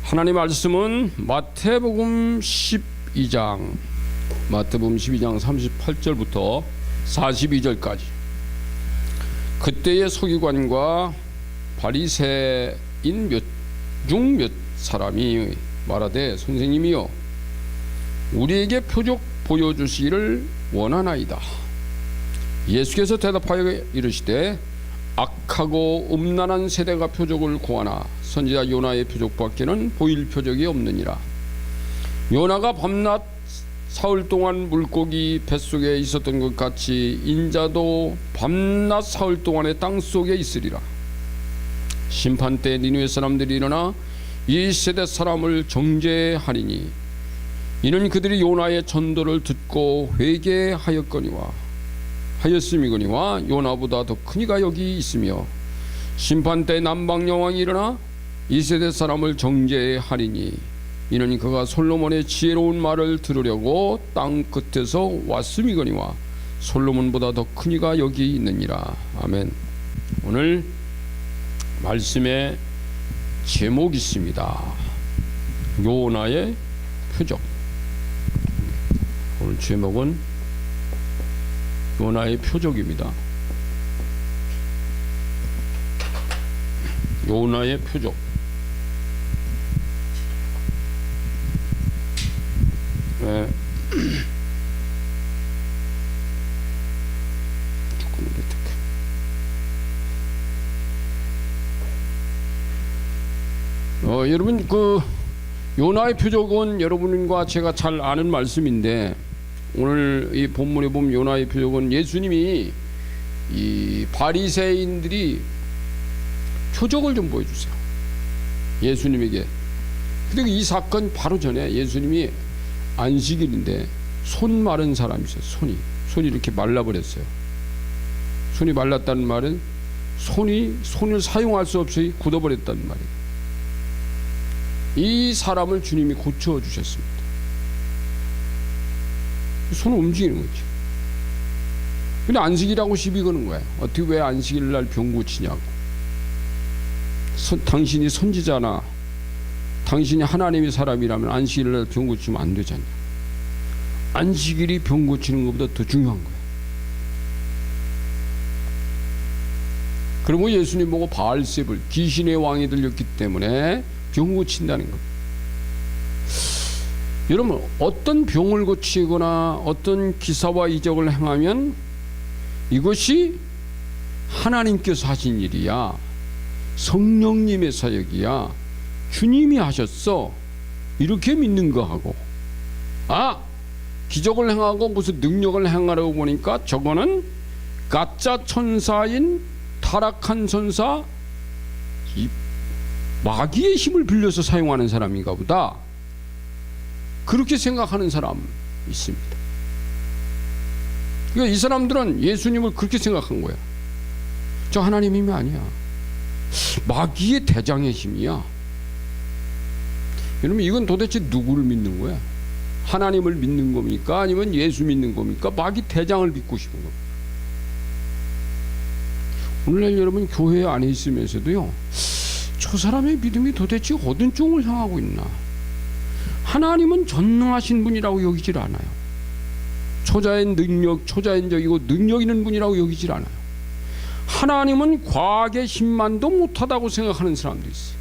하나님 말씀은 마태복음 12장 38절부터 42절까지. 그때의 서기관과 바리새인 몇 사람이 말하되 선생님이여 우리에게 표적 보여주시기를 원하나이다. 예수께서 대답하여 이르시되 악하고 음란한 세대가 표적을 구하나 선지자 요나의 표적밖에는 보일 표적이 없느니라. 요나가 밤낮 사흘 동안 물고기 뱃속에 있었던 것 같이 인자도 밤낮 사흘 동안에 땅속에 있으리라. 심판 때 니느웨 사람들이 일어나 이 세대 사람을 정죄하리니 이는 그들이 요나의 전도를 듣고 회개하였음이거니와 요나보다 더 큰 이가 여기 있으며 심판 때 남방 여왕이 일어나 이 세대 사람을 정죄하리니 이는 그가 솔로몬의 지혜로운 말을 들으려고 땅 끝에서 왔음이거니와 솔로몬보다 더 큰 이가 여기 있느니라. 아멘. 오늘 말씀의 제목이 있습니다. 요나의 표적. 오늘 제목은 요나의 표적입니다. 요나의 표적. 네. 여러분 그 요나의 표적은 여러분과 제가 잘 아는 말씀인데 오늘 이 본문에 보면 요나의 표적은 예수님이 이 바리새인들이 표적을 좀 보여주세요. 예수님에게. 근데 이 사건 바로 전에 예수님이 안식일인데 손 마른 사람이 있어요. 손이 이렇게 말라버렸어요. 손이 말랐다는 말은 손을 사용할 수 없이 굳어버렸다는 말이에요. 이 사람을 주님이 고쳐주셨습니다. 손을 움직이는 거죠. 근데 안식이라고 시비 거는 거예요. 어떻게 왜 안식일 날 병 고치냐고. 당신이 선지자나 당신이 하나님의 사람이라면 안식일 날 병 고치면 안 되잖아요. 안식일이 병 고치는 것보다 더 중요한 거예요. 그리고 예수님 보고 바알세불 귀신의 왕이 들렸기 때문에 병 고친다는 겁니다. 여러분 어떤 병을 고치거나 어떤 기사와 이적을 행하면 이것이 하나님께서 하신 일이야, 성령님의 사역이야, 주님이 하셨어, 이렇게 믿는 거하고, 기적을 행하고 무슨 능력을 행하려고 보니까 저거는 가짜 천사인 타락한 천사, 이 마귀의 힘을 빌려서 사용하는 사람인가 보다, 그렇게 생각하는 사람 있습니다. 그러니까 이 사람들은 예수님을 그렇게 생각한 거야. 저 하나님 힘이 아니야, 마귀의 대장의 힘이야. 여러분 이건 도대체 누구를 믿는 거야? 하나님을 믿는 겁니까? 아니면 예수 믿는 겁니까? 마귀 대장을 믿고 싶은 겁니까? 오늘날 여러분 교회 안에 있으면서도요, 저 사람의 믿음이 도대체 어떤 쪽을 향하고 있나? 하나님은 전능하신 분이라고 여기질 않아요. 초자의 초자연적이고 능력 있는 분이라고 여기질 않아요. 하나님은 과학의 힘만도 못하다고 생각하는 사람도 있어요.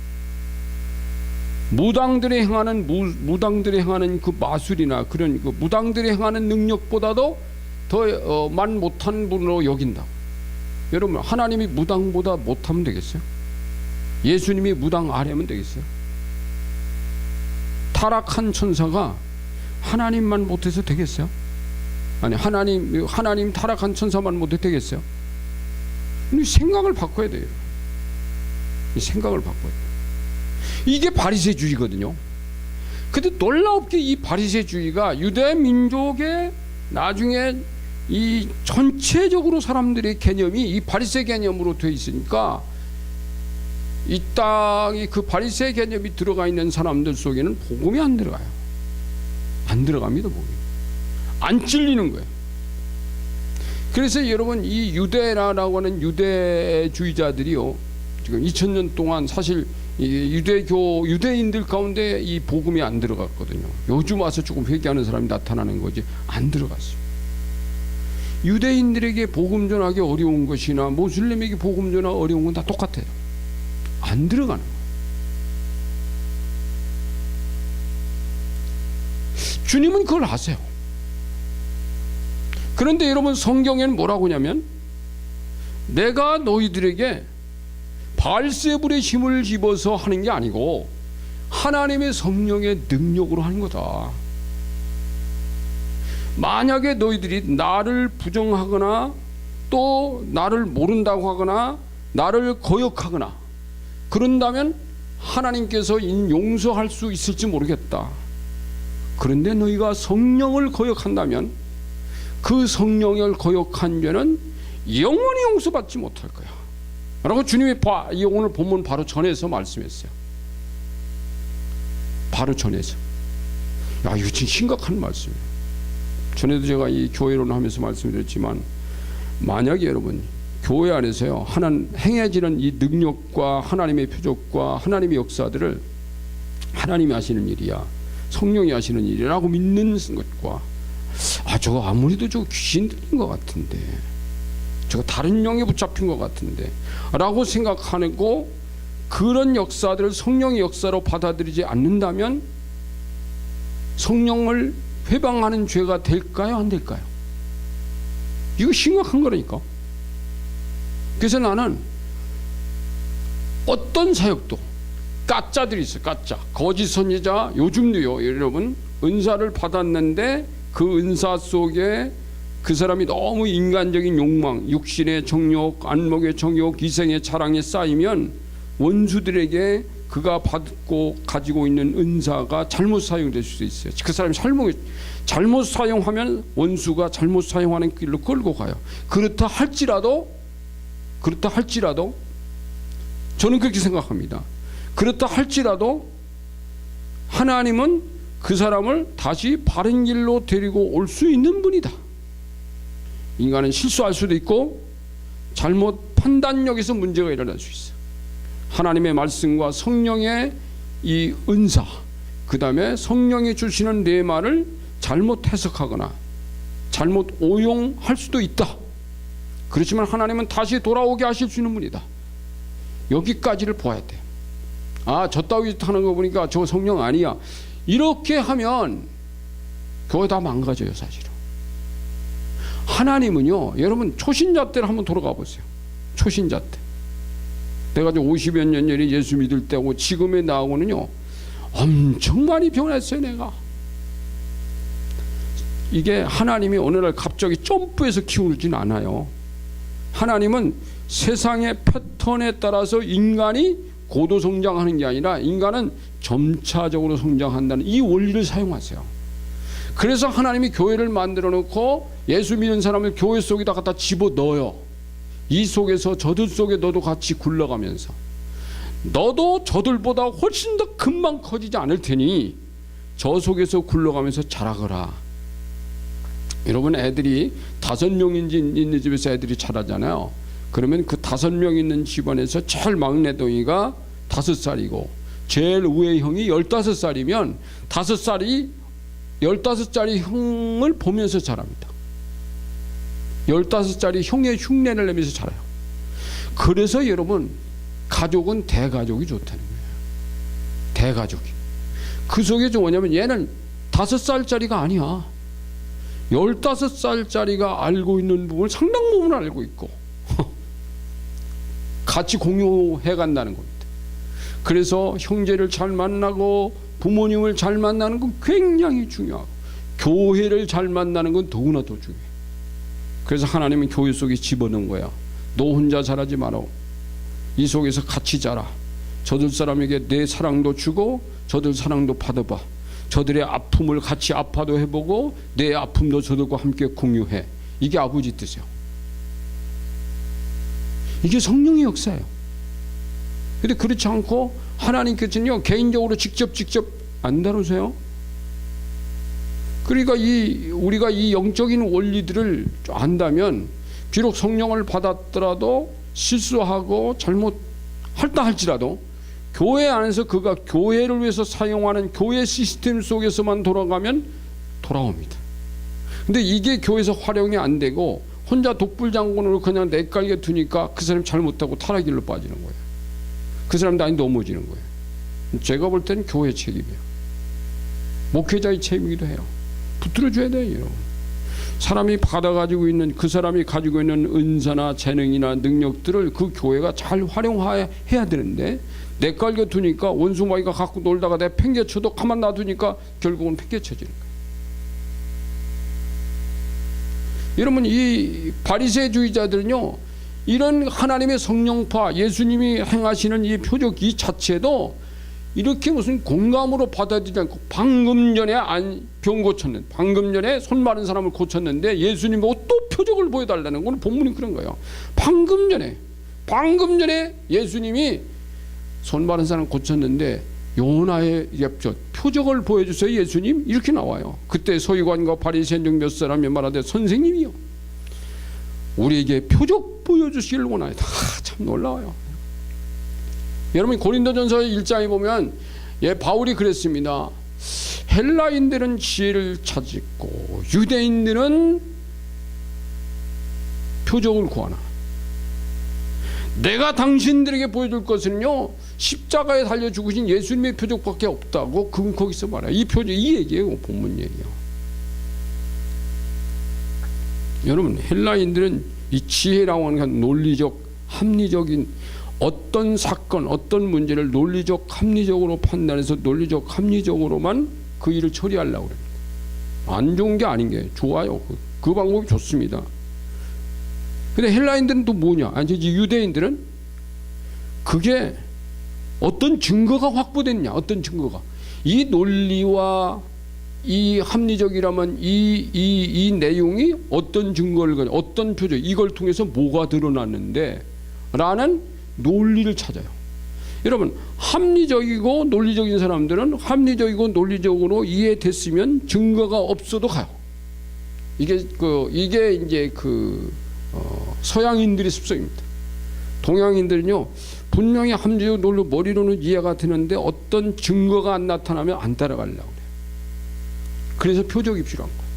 무당들이 행하는 그 마술이나 그런 그 무당들이 행하는 능력보다도 더 못한 분으로 여긴다. 여러분 하나님이 무당보다 못하면 되겠어요? 예수님이 무당 아래면 되겠어요? 타락한 천사가 하나님만 못해서 되겠어요? 아니 하나님 타락한 천사만 못해 되겠어요? 생각을 바꿔야 돼요. 생각을 바꿔야 돼요. 이게 바리새주의거든요. 근데 놀랍게 이 바리새주의가 유대 민족의 나중에 이 전체적으로 사람들의 개념이 이 바리새 개념으로 되어 있으니까 이 땅이 그 바리새 개념이 들어가 있는 사람들 속에는 복음이 안 들어가요. 안 들어갑니다. 복음이 안 찔리는 거예요. 그래서 여러분 이 유대라고 하는 유대주의자들이요, 지금 2000년 동안 사실 유대인들 가운데 이 복음이 안 들어갔거든요. 요즘 와서 조금 회개하는 사람이 나타나는 거지 안 들어갔어요. 유대인들에게 복음 전하기 어려운 것이나 모슬림에게 복음 전하기 어려운 건 다 똑같아요. 안 들어가는 거예요. 주님은 그걸 아세요. 그런데 여러분, 성경에는 뭐라고 하냐면, 내가 너희들에게 바알세불의 힘을 집어서 하는 게 아니고 하나님의 성령의 능력으로 하는 거다. 만약에 너희들이 나를 부정하거나 또 나를 모른다고 하거나 나를 거역하거나 그런다면 하나님께서 용서할 수 있을지 모르겠다. 그런데 너희가 성령을 거역한다면 그 성령을 거역한 죄는 영원히 용서받지 못할 거야 라고 주님이 오늘 본문 바로 전에서 말씀했어요. 바로 전에서. 야, 이거 진짜 심각한 말씀이에요. 전에도 제가 이 교회론 하면서 말씀드렸지만, 만약에 여러분 교회 안에서요 행해지는 이 능력과 하나님의 표적과 하나님의 역사들을 하나님이 하시는 일이야, 성령이 하시는 일이라고 믿는 것과, 저거 아무래도 저 귀신 들린 것 같은데, 저거 다른 영에 붙잡힌 것 같은데 라고 생각하고 그런 역사들을 성령의 역사로 받아들이지 않는다면 성령을 회방하는 죄가 될까요, 안 될까요? 이거 심각한 거라니까. 그래서 나는 어떤 사역도 가짜들이 있어요. 가짜, 거짓 선지자. 요즘도요 여러분, 은사를 받았는데 그 은사 속에 그 사람이 너무 인간적인 욕망, 육신의 정욕, 안목의 정욕, 이생의 자랑에 쌓이면 원수들에게 그가 받고 가지고 있는 은사가 잘못 사용될 수도 있어요. 그 사람이 잘못 사용하면 원수가 잘못 사용하는 길로 끌고 가요. 그렇다 할지라도 저는 그렇게 생각합니다. 그렇다 할지라도 하나님은 그 사람을 다시 바른 길로 데리고 올 수 있는 분이다. 인간은 실수할 수도 있고 잘못 판단력에서 문제가 일어날 수 있어. 하나님의 말씀과 성령의 이 은사, 그 다음에 성령이 주시는 내 말을 잘못 해석하거나 잘못 오용할 수도 있다. 그렇지만 하나님은 다시 돌아오게 하실 수 있는 분이다. 여기까지를 보아야 돼. 저 따위 하는 거 보니까 저 성령 아니야, 이렇게 하면 교회 다 망가져요. 사실은 하나님은요, 여러분 초신자 때를 한번 돌아가 보세요. 초신자 때, 내가 50여 년 전에 예수 믿을 때하고 지금의 나하고는요 엄청 많이 변했어요. 내가 이게 하나님이 어느 날 갑자기 점프해서 키우진 않아요. 하나님은 세상의 패턴에 따라서 인간이 고도 성장하는 게 아니라 인간은 점차적으로 성장한다는 이 원리를 사용하세요. 그래서 하나님이 교회를 만들어 놓고 예수 믿는 사람을 교회 속에다 갖다 집어넣어요. 이 속에서 저들 속에 너도 같이 굴러가면서 너도 저들보다 훨씬 더 금방 커지지 않을 테니 저 속에서 굴러가면서 자라거라. 여러분, 애들이 5명 있는 집에서 애들이 자라잖아요. 그러면 그 5명 있는 집안에서 제일 막내동이가 5살이고 제일 우애 형이 15살이면 5살이 15살이 형을 보면서 자랍니다. 15살이 형의 흉내를 내면서 자라요. 그래서 여러분, 가족은 대가족이 좋다는 거예요. 대가족이. 그 속에 좀 뭐냐면 얘는 5살짜리가 아니야. 15살짜리가 알고 있는 부분을 상당 부분 알고 있고 같이 공유해 간다는 겁니다. 그래서 형제를 잘 만나고 부모님을 잘 만나는 건 굉장히 중요하고 교회를 잘 만나는 건 더구나 더 중요해. 그래서 하나님은 교회 속에 집어넣은 거야. 너 혼자 자라지 마라. 이 속에서 같이 자라. 저들 사람에게 내 사랑도 주고 저들 사랑도 받아봐. 저들의 아픔을 같이 아파도 해보고 내 아픔도 저들과 함께 공유해. 이게 아버지 뜻이에요. 이게 성령의 역사예요. 근데 그렇지 않고 하나님께서는요 개인적으로 직접 안 다루세요. 그러니까 우리가 이 영적인 원리들을 안다면 비록 성령을 받았더라도 실수하고 잘못할다 할지라도 교회 안에서 그가 교회를 위해서 사용하는 교회 시스템 속에서만 돌아가면 돌아옵니다. 근데 이게 교회에서 활용이 안 되고 혼자 독불장군으로 그냥 내깔게 두니까 그 사람이 잘못하고 타락길로 빠지는 거예요. 그 사람 많이 넘어지는 거예요. 제가 볼 때는 교회 책임이에요. 목회자의 책임이기도 해요. 붙들어줘야 돼요. 여러분. 사람이 받아가지고 있는 그 사람이 가지고 있는 은사나 재능이나 능력들을 그 교회가 잘 활용해야 되는데 내깔게 두니까 원수마귀가 갖고 놀다가 내 팽개쳐도 가만 놔두니까 결국은 팽개쳐지는 거예요. 여러분, 이 바리새주의자들은요, 이런 하나님의 성령파 예수님이 행하시는 이 표적 이 자체도 이렇게 무슨 공감으로 받아들이지 않고 방금 전에 병 고쳤는데, 방금 전에 손 마른 사람을 고쳤는데 예수님 보고 또 표적을 보여달라는 건 본문이 그런 거예요. 방금 전에 예수님이 손 마른 사람 고쳤는데 요나의 표적을 보여주세요 예수님, 이렇게 나와요. 그때 서기관과 바리새인 중 몇 사람이 말하되 선생님이요, 우리에게 표적 보여주시길 원하이다. 참 놀라워요. 여러분, 고린도전서 1장에 보면 바울이 그랬습니다. 헬라인들은 지혜를 찾고 유대인들은 표적을 구하나 내가 당신들에게 보여줄 것은요, 십자가에 달려 죽으신 예수님의 표적밖에 없다고 거기서 말해요. 이 표적, 이 얘기예요. 본문 얘기예요. 여러분, 헬라인들은 이 지혜라고 하는 건 논리적, 합리적인 어떤 사건, 어떤 문제를 논리적, 합리적으로 판단해서 논리적, 합리적으로만 그 일을 처리하려고 그래요. 안 좋은 게 아닌 게 좋아요. 그 방법이 좋습니다. 근데 헬라인들은 또 뭐냐? 아니, 유대인들은 그게 어떤 증거가 확보됐냐? 어떤 증거가? 이 논리와 이 합리적이라면 이 내용이 어떤 증거를, 어떤 표적, 이걸 통해서 뭐가 드러났는데 라는 논리를 찾아요. 여러분, 합리적이고 논리적인 사람들은 합리적이고 논리적으로 이해됐으면 증거가 없어도 가요. 이게 이제 서양인들의 습성입니다. 동양인들은요, 분명히 합리적 논리 머리로는 이해가 되는데 어떤 증거가 안 나타나면 안 따라가려고 해요. 그래서 표적이 필요한 거예요.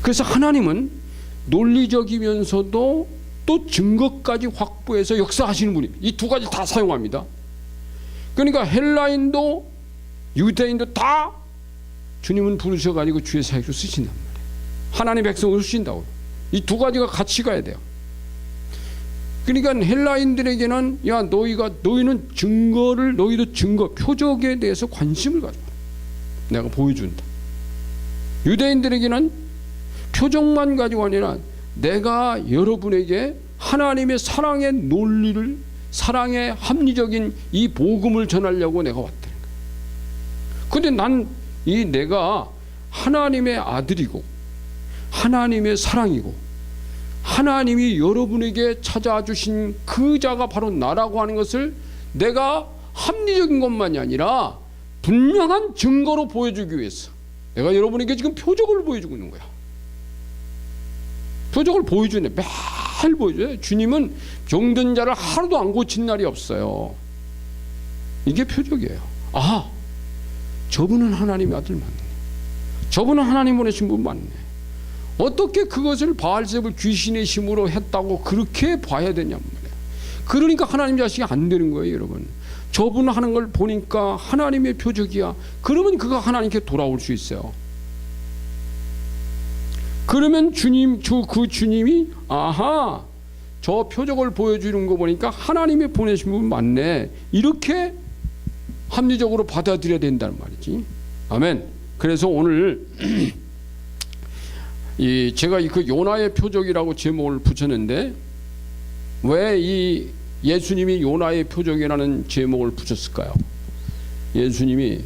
그래서 하나님은 논리적이면서도 또 증거까지 확보해서 역사하시는 분입니다. 이 두 가지 다 사용합니다. 그러니까 헬라인도 유대인도 다 주님은 부르셔가지고 주의 사역으로 쓰신단 말이에요. 하나님 백성을 쓰신다고요. 이 두 가지가 같이 가야 돼요. 그러니까 헬라인들에게는 너희는 증거를, 너희도 증거, 표적에 대해서 관심을 가져. 내가 보여준다. 유대인들에게는 표적만 가지고 아니라 내가 여러분에게 하나님의 사랑의 논리를, 사랑의 합리적인 이 복음을 전하려고 내가 왔다는 거예요. 근데 내가 하나님의 아들이고 하나님의 사랑이고 하나님이 여러분에게 찾아와 주신 그 자가 바로 나라고 하는 것을 내가 합리적인 것만이 아니라 분명한 증거로 보여주기 위해서 내가 여러분에게 지금 표적을 보여주고 있는 거야. 표적을 보여주네. 매일 보여줘요. 주님은 병든 자를 하루도 안 고친 날이 없어요. 이게 표적이에요. 아, 저분은 하나님의 아들 맞네. 저분은 하나님 보내신 분 맞네. 어떻게 그것을 바알세불 귀신의 힘으로 했다고 그렇게 봐야 되냔 말이에요. 그러니까 하나님 자식이 안 되는 거예요, 여러분. 저분 하는 걸 보니까 하나님의 표적이야. 그러면 그가 하나님께 돌아올 수 있어요. 그러면 그 주님이 아하, 저 표적을 보여주는 거 보니까 하나님이 보내신 분 맞네. 이렇게 합리적으로 받아들여야 된다는 말이지. 아멘. 그래서 오늘 제가 그 요나의 표적이라고 제목을 붙였는데 왜 이 예수님이 요나의 표적이라는 제목을 붙였을까요? 예수님이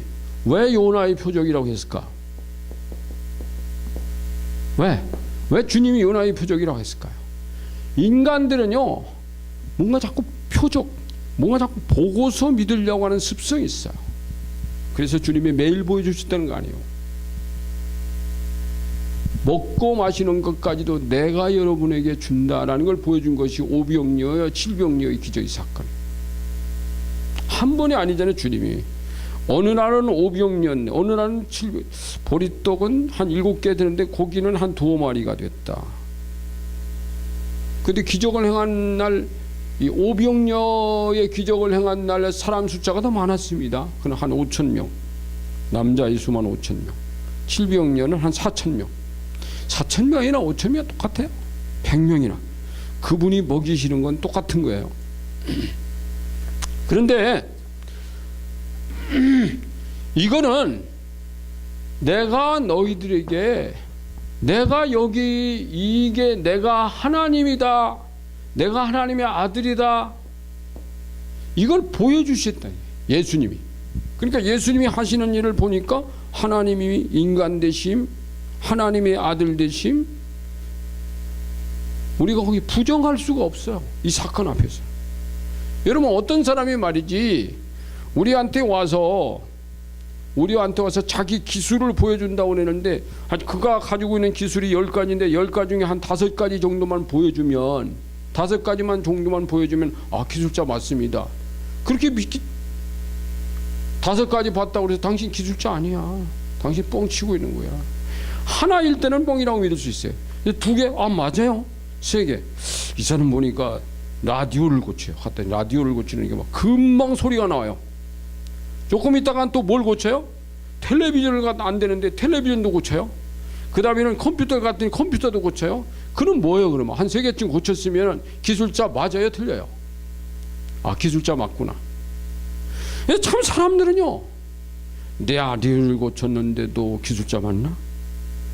왜 요나의 표적이라고 했을까? 왜 주님이 요나의 표적이라고 했을까요? 인간들은요, 뭔가 자꾸 표적, 뭔가 자꾸 보고서 믿으려고 하는 습성이 있어요. 그래서 주님이 매일 보여주셨다는 거 아니에요. 먹고 마시는 것까지도 내가 여러분에게 준다라는 걸 보여준 것이 오병이어요, 칠병이어의 기적의 사건. 한 번이 아니잖아요. 주님이 어느 날은 500년, 어느 날은 700. 보리떡은 한 7개 되는데 고기는 한 2마리가 됐다. 근데 기적을 행한 날, 이 500여의 기적을 행한 날 사람 숫자가 더 많았습니다. 그는 한 5,000명, 남자의 수만 5,000명. 700년은 한 4,000명. 4,000명이나 5,000명이 똑같아요. 100명이나. 그분이 먹이시는 건 똑같은 거예요. 그런데 이거는 내가 너희들에게, 내가 여기 이게 내가 하나님이다, 내가 하나님의 아들이다, 이걸 보여주셨다. 예수님이. 그러니까 예수님이 하시는 일을 보니까 하나님이 인간 되심, 하나님의 아들 되심, 우리가 거기 부정할 수가 없어요. 이 사건 앞에서. 여러분, 어떤 사람이 말이지 우리한테 와서 자기 기술을 보여준다고 하는데, 그가 가지고 있는 기술이 10가지인데 10가지 중에 한 5가지 정도만 보여주면, 5가지만 정도만 보여주면 아, 기술자 맞습니다. 그렇게 5가지 봤다고 해서 당신 기술자 아니야. 당신 뻥치고 있는 거야. 하나일 때는 뻥이라고 믿을 수 있어요. 2개, 아 맞아요. 3개, 이 사람 보니까 라디오를 고쳐요. 갔더니 라디오를 고치는 게 막 금방 소리가 나와요. 조금 있다가 또 뭘 고쳐요? 텔레비전을 안 되는데 텔레비전도 고쳐요. 그 다음에는 컴퓨터 갔더니 컴퓨터도 고쳐요. 그럼 뭐예요? 그러면 한 3개쯤 고쳤으면 기술자 맞아요? 틀려요? 아, 기술자 맞구나. 참 사람들은요, 내 아들을 고쳤는데도 기술자 맞나?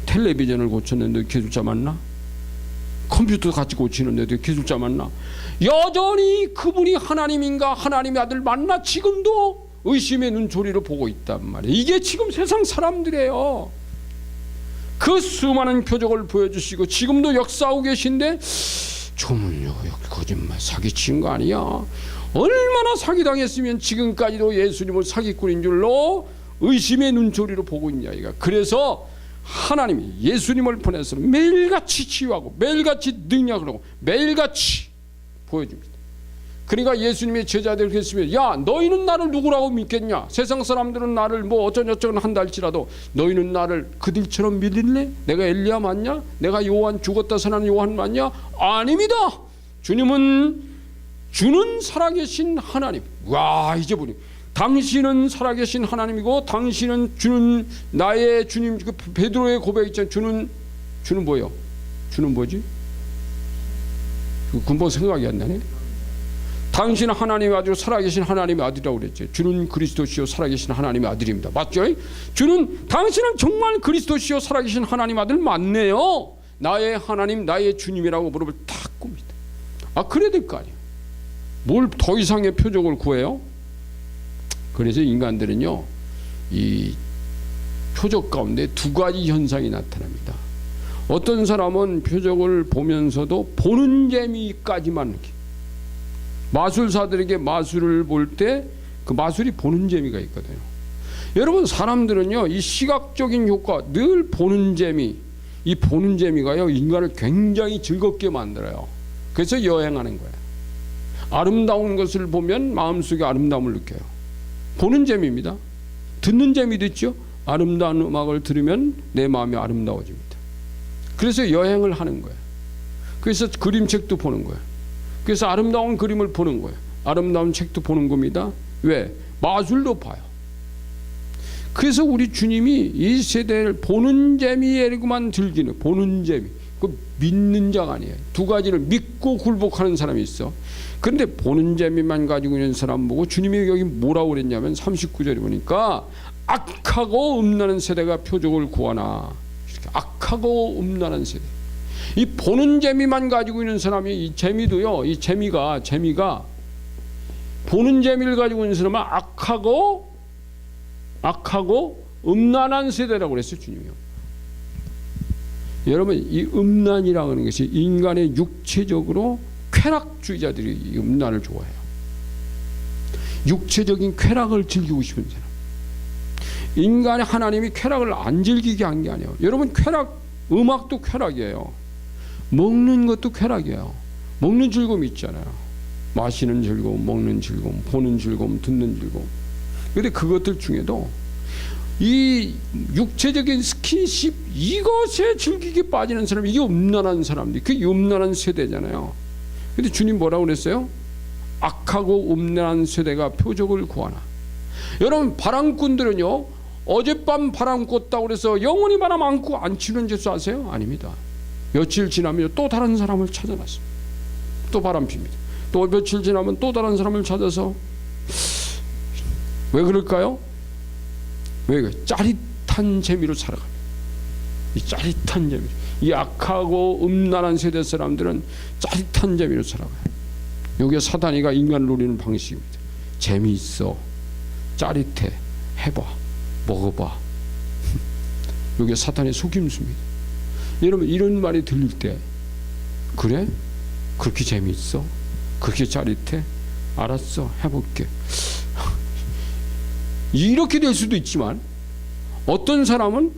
텔레비전을 고쳤는데도 기술자 맞나? 컴퓨터 같이 고치는데도 기술자 맞나? 여전히 그분이 하나님인가, 하나님의 아들 맞나? 지금도 의심의 눈초리를 보고 있단 말이에요. 이게 지금 세상 사람들이에요. 그 수많은 표적을 보여주시고 지금도 역사하고 계신데, 저는요, 거짓말 사기친 거 아니야? 얼마나 사기당했으면 지금까지도 예수님을 사기꾼인 줄로 의심의 눈초리로 보고 있냐 이가. 그래서 하나님이 예수님을 보내서 매일같이 치유하고 매일같이 능력을 하고 매일같이 보여줍니다. 그러니까 예수님의 제자들 그랬으면, 야, 너희는 나를 누구라고 믿겠냐? 세상 사람들은 나를 뭐 어쩌고저쩌고 한다 할지라도 너희는 나를 그들처럼 믿을래? 내가 엘리야 맞냐? 내가 요한 죽었다 살아난 요한 맞냐? 아닙니다. 주님은 주는 살아계신 하나님. 와, 이제 보니 당신은 살아계신 하나님이고 당신은 주는 나의 주님. 그 베드로의 고백 있잖아요. 주는 뭐예요? 주는 뭐지? 금방 생각이 안 나네. 당신은 하나님의 아들, 살아계신 하나님의 아들이라고 그랬죠. 주는 그리스도시요 살아계신 하나님의 아들입니다. 맞죠? 당신은 정말 그리스도시요 살아계신 하나님 아들 맞네요. 나의 하나님, 나의 주님이라고 무릎을 탁 꿇습니다. 아, 그래야 될 거 아니에요. 뭘 더 이상의 표적을 구해요? 그래서 인간들은요, 이 표적 가운데 2가지 현상이 나타납니다. 어떤 사람은 표적을 보면서도 보는 재미까지만 이렇게. 마술사들에게 마술을 볼 때 그 마술이 보는 재미가 있거든요. 여러분, 사람들은요, 이 시각적인 효과, 늘 보는 재미, 이 보는 재미가요, 인간을 굉장히 즐겁게 만들어요. 그래서 여행하는 거예요. 아름다운 것을 보면 마음속에 아름다움을 느껴요. 보는 재미입니다. 듣는 재미도 있죠. 아름다운 음악을 들으면 내 마음이 아름다워집니다. 그래서 여행을 하는 거예요. 그래서 그림책도 보는 거예요. 그래서 아름다운 그림을 보는 거예요. 아름다운 책도 보는 겁니다. 왜? 마술도 봐요. 그래서 우리 주님이 이 세대를 보는 재미에만 즐기는, 보는 재미, 그 믿는 자가 아니에요. 2가지를 믿고 굴복하는 사람이 있어. 그런데 보는 재미만 가지고 있는 사람 보고 주님이 여기 뭐라고 그랬냐면 39절에 보니까 악하고 음란한 세대가 표적을 구하나. 이렇게 악하고 음란한 세대. 이 보는 재미만 가지고 있는 사람이, 이 재미도요, 이 재미가 보는 재미를 가지고 있는 사람은 악하고 음란한 세대라고 그랬어요, 주님이요. 여러분, 이 음란이라고 하는 것이 인간의 육체적으로 쾌락주의자들이 이 음란을 좋아해요. 육체적인 쾌락을 즐기고 싶은 사람. 인간의 하나님이 쾌락을 안 즐기게 한 게 아니에요. 여러분, 쾌락, 음악도 쾌락이에요. 먹는 것도 쾌락이에요. 먹는 즐거움이 있잖아요. 마시는 즐거움, 먹는 즐거움, 보는 즐거움, 듣는 즐거움. 그런데 그것들 중에도 이 육체적인 스킨십 이것에 즐기게 빠지는 사람, 이게 음란한 사람들, 그게 음란한 세대잖아요. 근데 주님 뭐라고 그랬어요? 악하고 음란한 세대가 표적을 구하나. 여러분, 바람꾼들은요, 어젯밤 바람 꿨다고 그래서 영원히 바람 안고 안 치는 줄 아세요? 아닙니다. 며칠 지나면 또 다른 사람을 찾아놨습니다. 또 바람 핍니다. 또 며칠 지나면 또 다른 사람을 찾아서. 왜 그럴까요? 왜? 짜릿한 재미로 살아갑니다. 이 짜릿한 재미, 이 악하고 음란한 세대 사람들은 짜릿한 재미로 살아가요. 이게 사단이가 인간을 노리는 방식입니다. 재미있어, 짜릿해, 해봐, 먹어봐. 이게 사탄의 속임수입니다. 여러분, 이런 말이 들릴 때, 그래? 그렇게 재미있어? 그렇게 짜릿해? 알았어, 해볼게. 이렇게 될 수도 있지만, 어떤 사람은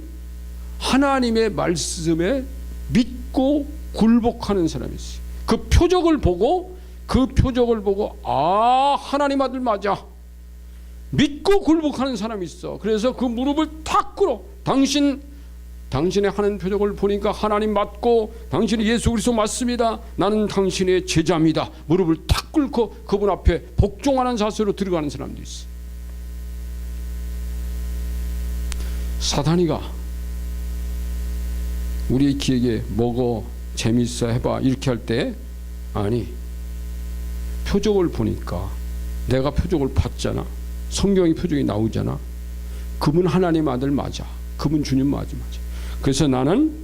하나님의 말씀에 믿고 굴복하는 사람이 있어요. 그 표적을 보고 아, 하나님 아들 맞아, 믿고 굴복하는 사람이 있어. 그래서 그 무릎을 탁 꿇어. 당신의 하는 표적을 보니까 하나님 맞고 당신이 예수 그리스도 맞습니다. 나는 당신의 제자입니다. 무릎을 탁 꿇고 그분 앞에 복종하는 자세로 들어가는 사람도 있어. 사단이가 우리 기에게 먹어, 재밌어, 해봐 이렇게 할 때, 아니, 표적을 보니까 내가 표적을 봤잖아. 성경의 표적이 나오잖아. 그분 하나님 아들 맞아. 그분 주님 맞아. 그래서 나는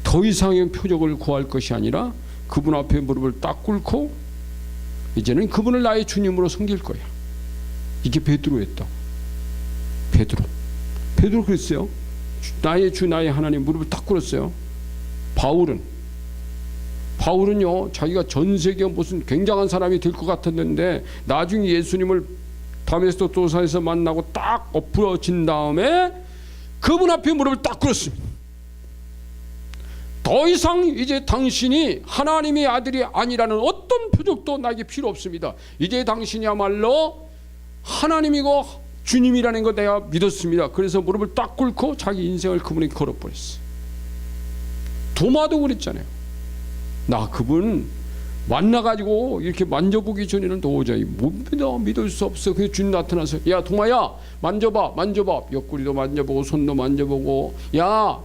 더 이상의 표적을 구할 것이 아니라 그분 앞에 무릎을 딱 꿇고 이제는 그분을 나의 주님으로 섬길 거야. 이게 베드로였다. 베드로 그랬어요. 나의 주, 나의 하나님 무릎을 딱 꿇었어요. 바울은요, 자기가 전 세계 무슨 굉장한 사람이 될 것 같았는데 나중에 예수님을 다메섹 도사에서 만나고 딱 엎어진 다음에 그분 앞에 무릎을 딱 꿇었습니다. 더 이상 이제 당신이 하나님의 아들이 아니라는 어떤 표적도 나에게 필요 없습니다. 이제 당신이야말로 하나님이고 주님이라는 거 내가 믿었습니다. 그래서 무릎을 딱 꿇고 자기 인생을 그분에게 걸어버렸어요. 도마도 그랬잖아요. 나 그분 만나가지고 이렇게 만져보기 전에는 도저히 못 믿을 수 없어. 그래서 주님 나타나서, 야 도마야, 만져봐. 옆구리도 만져보고 손도 만져보고, 야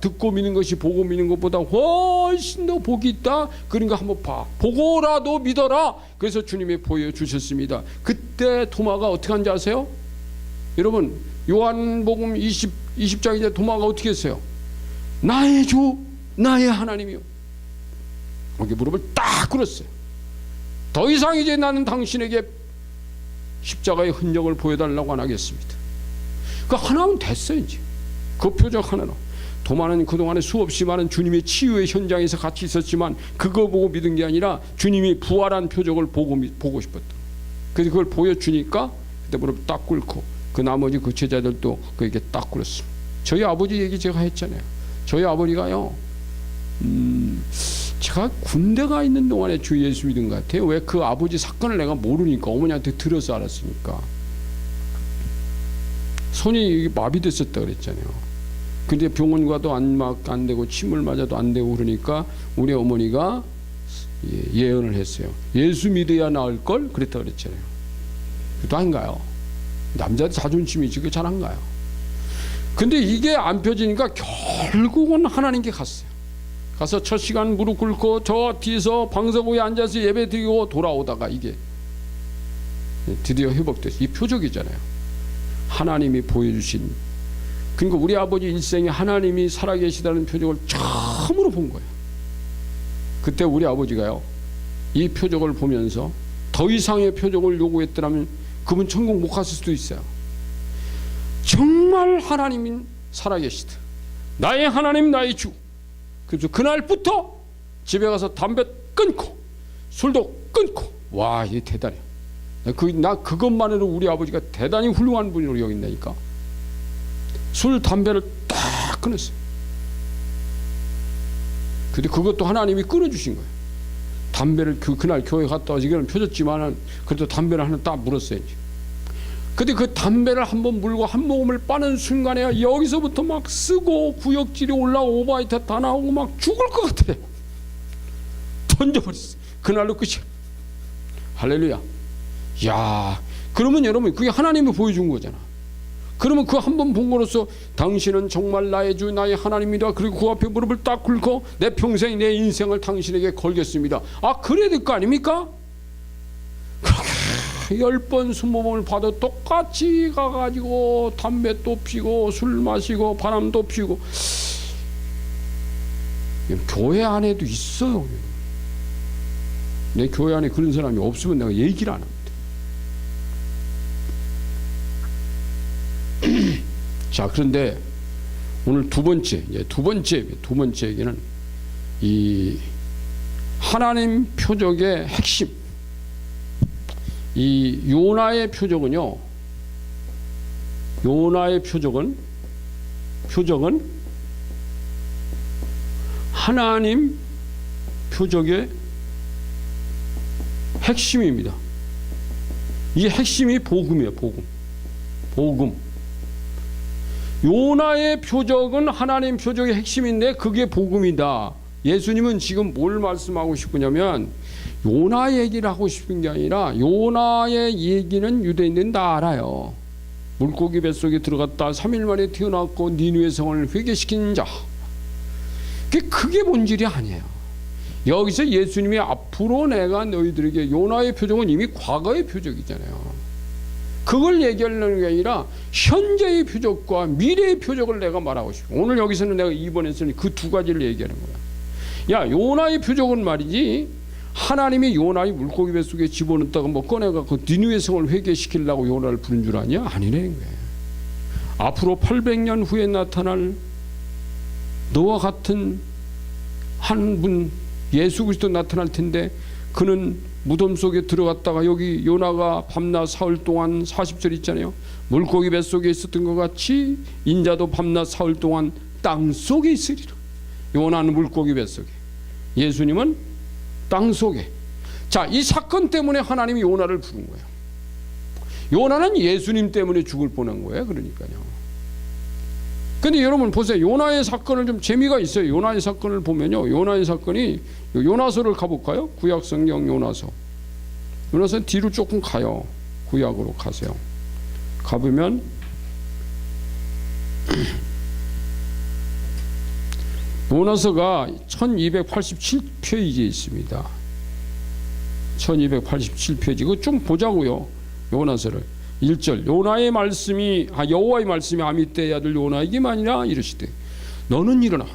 듣고 믿는 것이 보고 믿는 것보다 훨씬 더 복이 있다. 그런 거 한번 봐. 보고라도 믿어라. 그래서 주님이 보여주셨습니다. 그때 도마가 어떻게 한지 아세요? 여러분, 요한복음 20장에 도마가 어떻게 했어요? 나의 주, 나의 하나님이요. 거기 무릎을 딱 꿇었어요. 더 이상 이제 나는 당신에게 십자가의 흔적을 보여달라고 안 하겠습니다. 그 하나면 됐어요. 이제 그 표적 하나로. 도마는 그동안에 수없이 많은 주님의 치유의 현장에서 같이 있었지만 그거 보고 믿은 게 아니라 주님이 부활한 표적을 보고 싶었다. 그래서 그걸 보여주니까 그때 무릎 딱 꿇고 그 나머지 그 제자들도 그에게 딱 꿇었습니다. 저희 아버지 얘기 제가 했잖아요. 저희 아버지가요, 제가 군대 가 있는 동안에 주 예수 믿은 것 같아요. 왜? 그 아버지 사건을 내가 모르니까, 어머니한테 들어서 알았으니까. 손이 마비됐었다 그랬잖아요. 근데 병원 가도 안 되고 침을 맞아도 안 되고 그러니까 우리 어머니가 예언을 했어요. 예수 믿어야 나을 걸 그랬다 그랬잖아요. 그것도 아닌가요? 남자들 자존심이지 그게 잘 안 가요. 근데 이게 안 펴지니까 결국은 하나님께 갔어요. 가서 첫 시간 무릎 꿇고 저 뒤에서 방석위에 앉아서 예배 드리고 돌아오다가 이게 드디어 회복됐어요. 이 표적이잖아요. 하나님이 보여주신. 그러니까 우리 아버지 일생에 하나님이 살아계시다는 표적을 처음으로 본 거예요. 그때 우리 아버지가요, 이 표적을 보면서 더 이상의 표적을 요구했더라면 그분 천국 못 갔을 수도 있어요. 정말 하나님이 살아계시다. 나의 하나님, 나의 주. 그래서 그날부터 집에 가서 담배 끊고 술도 끊고, 와, 이게 대단해. 나 그것만으로 우리 아버지가 대단히 훌륭한 분으로 여긴다니까. 술 담배를 딱 끊었어요. 근데 그것도 하나님이 끊어주신 거예요. 담배를 그날 교회 갔다 와서 이거는 펴졌지만은 그래도 담배를 하나 딱 물었어요. 근데 그 담배를 한번 물고 한 모금을 빠는 순간에 여기서부터 막 쓰고 구역질이 올라오고 오바이트 다 나오고 막 죽을 것 같아. 던져버렸어. 그날로 끝이야. 할렐루야. 야, 그러면 여러분 그게 하나님이 보여준 거잖아. 그러면 그 한 번 본 거로서 당신은 정말 나의 주 나의 하나님이다. 그리고 그 앞에 무릎을 딱 꿇고 내 평생 내 인생을 당신에게 걸겠습니다. 아, 그래야 될 거 아닙니까? 그렇게 10번 20번을 봐도 똑같이 가가지고 담배 또 피고 술 마시고 바람도 피우고. 교회 안에도 있어요. 내 교회 안에 그런 사람이 없으면 내가 얘기를 안 합니다. 자, 그런데 오늘 두 번째 얘기는 이 하나님 표적의 핵심. 이 요나의 표적은 하나님 표적의 핵심입니다. 이 핵심이 복음이에요. 복음. 요나의 표적은 하나님 표적의 핵심인데 그게 복음이다. 예수님은 지금 뭘 말씀하고 싶으냐면 요나 얘기를 하고 싶은 게 아니라 요나의 얘기는 유대인들은 다 알아요. 물고기 뱃속에 들어갔다 3일 만에 태어났고 니느웨 성을 회개시킨 자. 그게 본질이 아니에요. 여기서 예수님이 앞으로 내가 너희들에게 요나의 표적은 이미 과거의 표적이잖아요. 그걸 얘기하려는 게 아니라 현재의 표적과 미래의 표적을 내가 말하고 싶어. 오늘 여기서는 내가 2번에서는 그 두 가지를 얘기하는 거야. 야, 요나의 표적은 말이지 하나님이 요나의 물고기 뱃속에 집어넣었다가 뭐 꺼내가 그 니느웨 성을 회개시키려고 요나를 부른 줄 아냐? 아니라는 거야. 앞으로 800년 후에 나타날 너와 같은 한 분 예수 그리스도 나타날 텐데 그는 무덤 속에 들어갔다가 여기 요나가 밤낮 사흘 동안 40절 있잖아요. 물고기 뱃속에 있었던 것 같이 인자도 밤낮 사흘 동안 땅속에 있으리라. 요나는 물고기 뱃속에, 예수님은 땅속에. 자, 이 사건 때문에 하나님이 요나를 부른 거예요. 요나는 예수님 때문에 죽을 뻔한 거예요. 그러니까요. 근데 여러분 보세요. 요나의 사건을 좀 재미가 있어요. 요나의 사건을 보면요. 요나의 사건이 요나서를 가볼까요? 구약 성경 요나서. 요나서 뒤로 조금 가요. 구약으로 가세요. 가보면 요나서가 1287페이지에 있습니다. 1287페이지. 그거 좀 보자고요. 요나서를. 1절 요나의 말씀이 여호와의 말씀이 아미떼의 아들 요나에게만이라 이르시되 너는 일어나.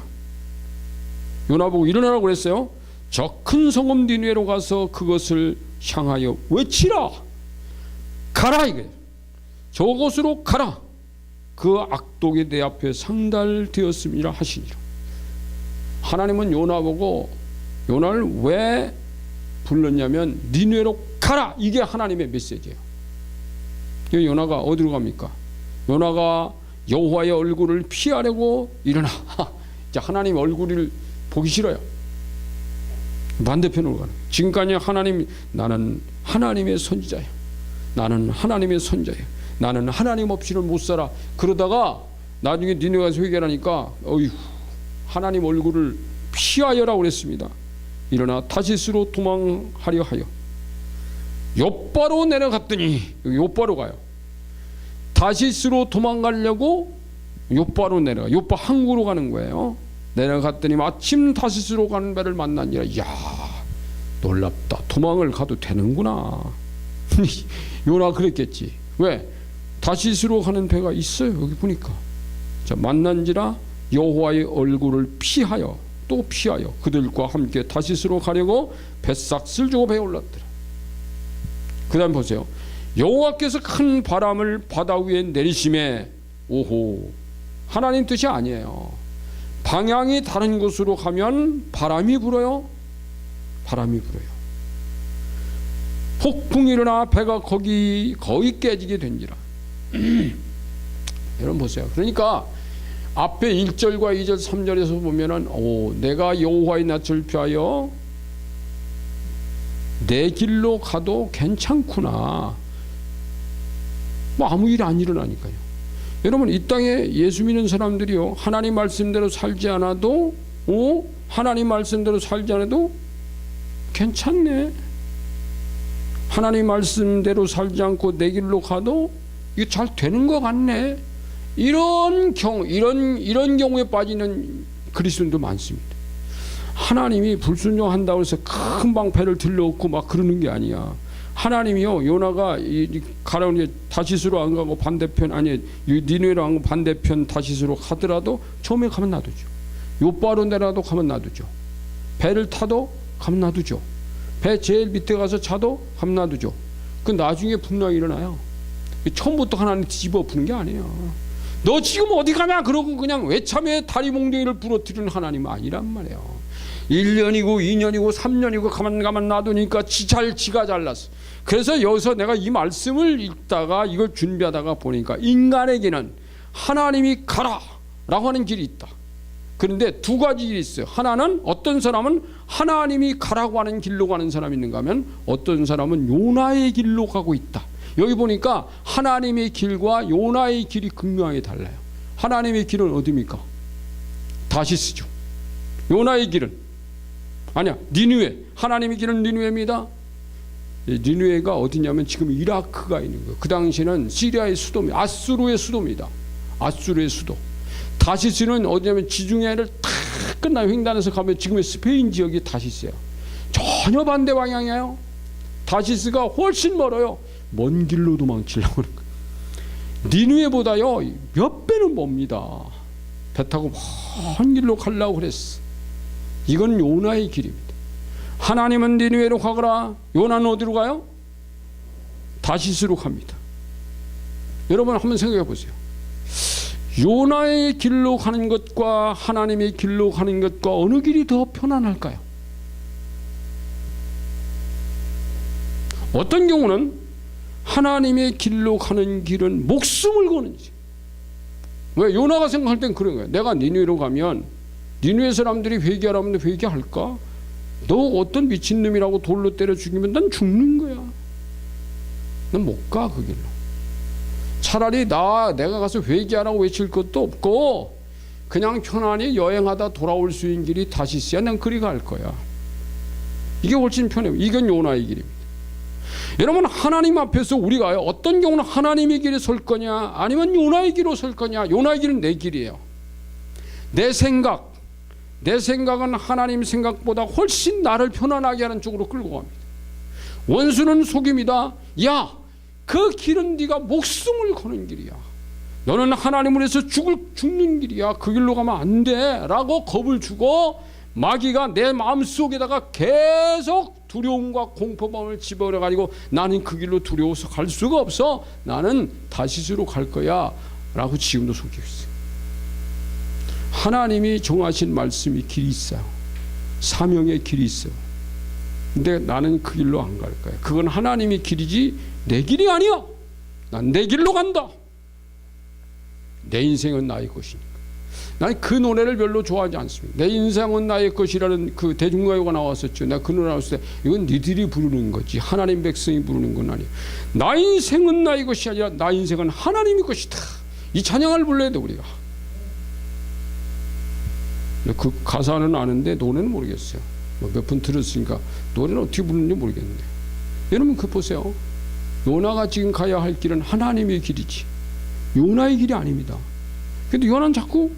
요나 보고 일어나라고 그랬어요. 저 큰 성읍 니느웨로 가서 그것을 향하여 외치라. 가라 이거예요. 저곳으로 가라. 그 악독이 내 앞에 상달되었음이라 하시니라. 하나님은 요나 보고 요나를 왜 불렀냐면 니느웨로 가라. 이게 하나님의 메시지예요. 요나가 어디로 갑니까? 요나가 여호와의 얼굴을 피하려고 일어나. 이제 하나님 얼굴을 보기 싫어요. 반대편으로 가는. 지금까지 하나님, 나는 하나님의 선지자야. 나는 하나님의 선자야. 나는 하나님 없이는 못 살아. 그러다가 나중에 니느웨 가서 회개하니까 어휴, 하나님 얼굴을 피하여라고 그랬습니다. 일어나 다시스로 도망하려 하여 요바로 내려갔더니, 여기 요바로 가요. 다시스로 도망가려고 요바로 내려가. 요바 항구로 가는 거예요. 내려갔더니 마침 다시스로 가는 배를 만나니라. 이야, 놀랍다. 도망을 가도 되는구나. 요나 그랬겠지. 왜? 다시스로 가는 배가 있어요. 여기 보니까. 자, 만난지라 여호와의 얼굴을 피하여, 또 피하여 그들과 함께 다시스로 가려고 뱃삭을 주고 배에 올랐더라. 그 다음 보세요. 여호와께서 큰 바람을 바다 위에 내리심에, 오호, 하나님 뜻이 아니에요. 방향이 다른 곳으로 가면 바람이 불어요. 바람이 불어요. 폭풍이 일어나 배가 거의 깨지게 된지라. 여러분 보세요. 그러니까 앞에 1절과 2절 3절에서 보면은 내가 여호와의 낯을 피하여 내 길로 가도 괜찮구나. 뭐 아무 일 안 일어나니까요. 여러분, 이 땅에 예수 믿는 사람들이요, 하나님 말씀대로 살지 않아도 하나님 말씀대로 살지 않아도 괜찮네. 하나님 말씀대로 살지 않고 내 길로 가도 이게 잘 되는 것 같네. 이런 경우에 빠지는 그리스도인도 많습니다. 하나님이 불순종한다고 해서 금방 배를 들러엎고 막 그러는 게 아니야. 하나님이요, 요나가 가라운 다시스로 안 가고 반대편, 아니 니느웨로 안 가고 반대편 다시스로 가더라도 처음에 가면 놔두죠. 요바로 내려도 가면 놔두죠. 배를 타도 가면 놔두죠. 배 제일 밑에 가서 자도 가면 놔두죠. 그 나중에 분명히 일어나요. 처음부터 하나님 뒤집어 푸는 게 아니에요. 너 지금 어디 가냐 그러고 그냥 외참에 다리 몽둥이를 부러뜨리는 하나님은 아니란 말이에요. 1년이고 2년이고 3년이고 가만 놔두니까 지가 잘났어. 그래서 여기서 내가 이 말씀을 읽다가 이걸 준비하다가 보니까 인간에게는 하나님이 가라 라고 하는 길이 있다. 그런데 두 가지 길이 있어요. 하나는, 어떤 사람은 하나님이 가라고 하는 길로 가는 사람이 있는가 하면 어떤 사람은 요나의 길로 가고 있다. 여기 보니까 하나님의 길과 요나의 길이 극명하게 달라요. 하나님의 길은 어디입니까? 다시스죠. 요나의 길은 아니야, 니느웨. 하나님의 길은 니느웨입니다. 니느웨가 어디냐면 지금 이라크가 있는 거예요. 그 당시에는 시리아의 수도입니다. 아수르의 수도입니다. 아수르의 수도. 다시스는 어디냐면 지중해를 다 끝나고 횡단해서 가면 지금의 스페인 지역이 다시스예요. 전혀 반대 방향이에요. 다시스가 훨씬 멀어요. 먼 길로 도망치려고 하는 거예요. 니느웨보다요 몇 배는 멉니다. 배 타고 먼 길로 가려고 그랬어. 이건 요나의 길입니다. 하나님은 니느웨로 가거라. 요나는 어디로 가요? 다시스로 갑니다. 여러분 한번 생각해 보세요. 요나의 길로 가는 것과 하나님의 길로 가는 것과 어느 길이 더 편안할까요? 어떤 경우는 하나님의 길로 가는 길은 목숨을 거는지. 왜? 요나가 생각할 땐 그런 거예요. 내가 니느웨로 가면 니느웨 사람들이 회개하라면 회개할까? 너 어떤 미친놈이라고 돌로 때려 죽이면 난 죽는 거야. 난 못 가 그 길로. 차라리 내가 가서 회개하라고 외칠 것도 없고 그냥 편안히 여행하다 돌아올 수 있는 길이 다시스야. 난 그리 갈 거야. 이게 훨씬 편해요. 이건 요나의 길입니다. 여러분, 하나님 앞에서 우리가요, 어떤 경우는 하나님의 길에 설 거냐 아니면 요나의 길로 설 거냐. 요나의 길은 내 길이에요. 내 생각은 하나님 생각보다 훨씬 나를 편안하게 하는 쪽으로 끌고 갑니다. 원수는 속임이다. 야, 그 길은 네가 목숨을 거는 길이야. 너는 하나님을 위해서 죽는 길이야. 그 길로 가면 안 돼 라고 겁을 주고 마귀가 내 마음속에다가 계속 두려움과 공포감을 집어넣어가지고 나는 그 길로 두려워서 갈 수가 없어. 나는 다시스로 갈 거야 라고 지금도 속이고 있어요. 하나님이 정하신 말씀이 길이 있어요. 사명의 길이 있어요. 근데 나는 그 길로 안 갈 거야. 그건 하나님의 길이지 내 길이 아니야. 난 내 길로 간다. 내 인생은 나의 것이니까. 나는 그 노래를 별로 좋아하지 않습니다. 내 인생은 나의 것이라는 그 대중가요가 나왔었죠. 내가 그 노래 나왔을 때 이건 니들이 부르는 거지 하나님 백성이 부르는 건 아니야. 나 인생은 나의 것이 아니라 나 인생은 하나님의 것이다. 이 찬양을 불러야 돼 우리가. 그 가사는 아는데 노래는 모르겠어요. 몇 번 들었으니까 노래는 어떻게 부르는지 모르겠는데. 여러분 그 보세요. 요나가 지금 가야 할 길은 하나님의 길이지 요나의 길이 아닙니다. 근데 요나는 자꾸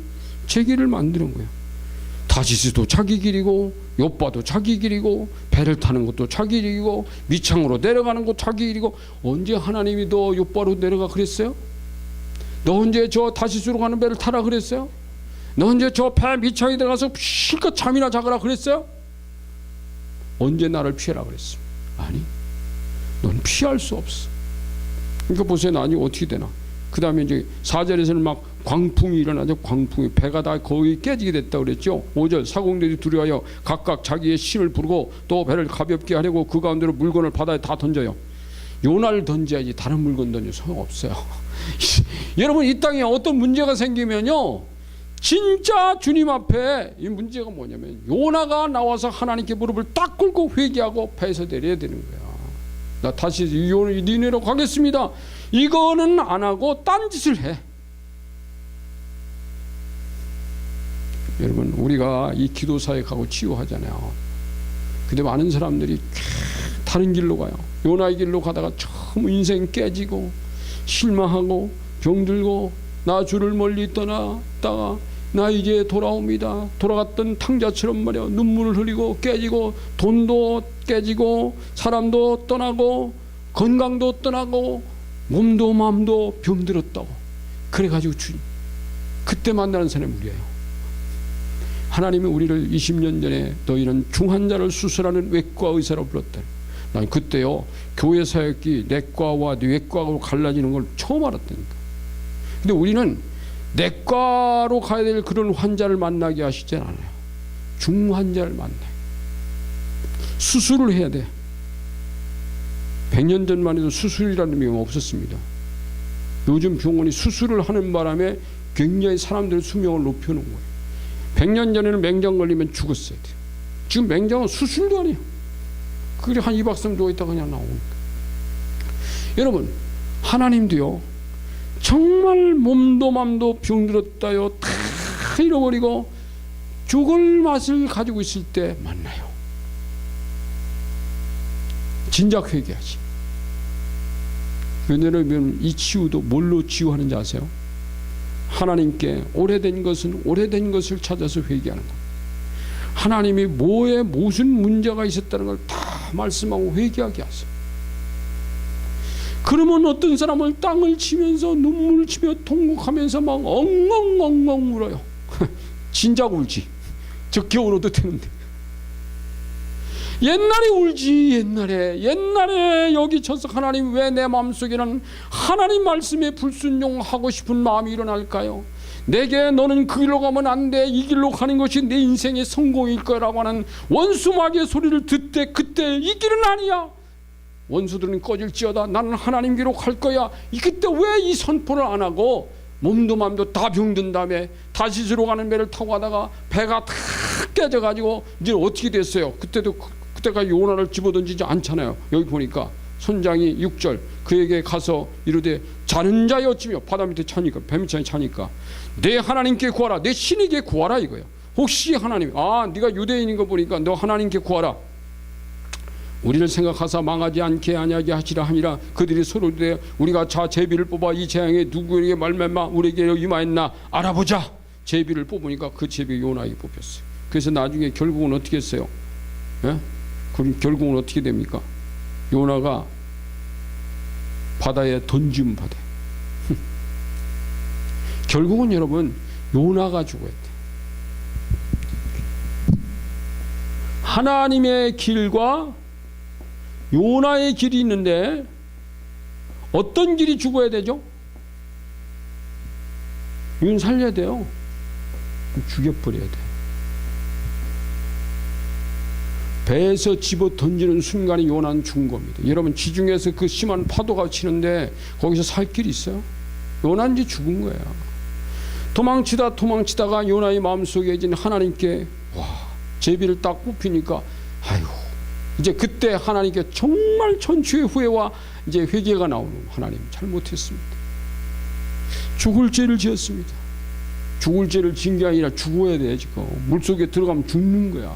제 길을 만드는 거예요. 다시스도 자기 길이고 요바도 자기 길이고 배를 타는 것도 자기 길이고 미창으로 내려가는 것도 자기 길이고. 언제 하나님이 너 요바로 내려가 그랬어요? 너 언제 저 다시스로 가는 배를 타라 그랬어요? 너 언제 저 배 미창에 들어가서 실컷 잠이나 자거라 그랬어요? 언제 나를 피해라 그랬어? 아니, 넌 피할 수 없어. 그러니까 보세요. 나중에 어떻게 되나. 그 다음에 이제 4절에서는 막 광풍이 일어나죠. 광풍이. 배가 다 거의 깨지게 됐다 그랬죠. 5절 사공들이 두려워하여 각각 자기의 신을 부르고 또 배를 가볍게 하려고 그 가운데로 물건을 바다에 다 던져요. 요나를 던져야지 다른 물건 던져 소용없어요. 여러분 이 땅에 어떤 문제가 생기면요 진짜 주님 앞에 이 문제가 뭐냐면 요나가 나와서 하나님께 무릎을 딱 꿇고 회개하고 배에서 내려야 되는 거야. 나 다시 니네로 가겠습니다. 이거는 안 하고 딴짓을 해. 여러분, 우리가 이 기도 사역하고 치유하잖아요. 근데 많은 사람들이 다른 길로 가요. 요나의 길로 가다가 처음 인생 깨지고 실망하고 병들고 나 주를 멀리 떠났다가 나 이제 돌아옵니다. 돌아갔던 탕자처럼 말이야. 눈물을 흘리고 깨지고 돈도 깨지고 사람도 떠나고 건강도 떠나고 몸도 마음도 병들었다고. 그래가지고 주님 그때 만나는 사람이 우리예요. 하나님이 우리를 20년 전에 너희는 중환자를 수술하는 외과 의사로 불렀다. 난 그때요 교회 사역이 내과와 뇌과로 갈라지는 걸 처음 알았다니까. 근데 우리는 내과로 가야 될 그런 환자를 만나게 하시지 않아요. 중환자를 만나요. 수술을 해야 돼. 100년 전만 해도 수술이라는 병이 없었습니다. 요즘 병원이 수술을 하는 바람에 굉장히 사람들의 수명을 높여놓은 거예요. 100년 전에는 맹장 걸리면 죽었어야 돼요. 지금 맹장은 수술도 아니에요. 그래 한 2박 3일 누워있다가 그냥 나오니까. 여러분, 하나님도요 정말 몸도 맘도 병들었다요 다 잃어버리고 죽을 맛을 가지고 있을 때 만나요. 진작 회개하지. 여러분, 이 치유도 뭘로 치유하는지 아세요? 하나님께 오래된 것을 찾아서 회개하는 것. 하나님이 뭐에 무슨 문제가 있었다는 걸 다 말씀하고 회개하게 하세요. 그러면 어떤 사람은 땅을 치면서 눈물을 치며 통곡하면서 막 엉엉엉엉 울어요. 진작 울지. 저 겨울어도 되는데. 옛날에 울지. 옛날에 여기 쳐서 하나님 왜 내 마음속에는 하나님 말씀에 불순종하고 싶은 마음이 일어날까요? 내게 너는 그 길로 가면 안 돼. 이 길로 가는 것이 내 인생의 성공일 거라고 하는 원수마귀의 소리를 듣되 그때 이 길은 아니야. 원수들은 꺼질지어다. 나는 하나님 길로 갈 거야. 그때 왜 이 선포를 안 하고 몸도 마음도 다 병든 다음에 다시스로 가는 배를 타고 가다가 배가 다 깨져가지고 이제 어떻게 됐어요? 그때가 요나를 집어던지지 않잖아요. 여기 보니까 선장이 6절 그에게 가서 이르되 자는 자여찌며 바다 밑에 차니까 배 밑에 차니까 내 하나님께 구하라. 내 신에게 구하라 이거야. 혹시 하나님 네가 유대인인 거 보니까 너 하나님께 구하라. 우리를 생각하사 망하지 않게 하냐게 하시라 하니라. 그들이 서로 이르되 우리가 자 제비를 뽑아 이 재앙에 누구에게 말미암아 우리에게 임하였나 알아보자. 제비를 뽑으니까 그 제비 요나에게 뽑혔어요. 그래서 나중에 결국은 어떻게 했어요? 예? 그럼 결국은 어떻게 됩니까? 요나가 바다에 던짐 받아요. 결국은 여러분 요나가 죽어야 돼. 하나님의 길과 요나의 길이 있는데 어떤 길이 죽어야 되죠? 이건 살려야 돼요. 죽여버려야 돼. 배에서 집어 던지는 순간에 요나는 죽은 겁니다. 여러분 지중해에서 그 심한 파도가 치는데 거기서 살 길이 있어요? 요나는 이제 죽은 거야. 도망치다가 요나의 마음속에 이제 하나님께 제비를 딱 뽑히니까 아이고 이제 그때 하나님께 정말 천추의 후회와 이제 회개가 나오는 하나님 잘못했습니다. 죽을 죄를 지었습니다. 죽을 죄를 지은 게 아니라 죽어야 돼. 지금 물속에 들어가면 죽는 거야.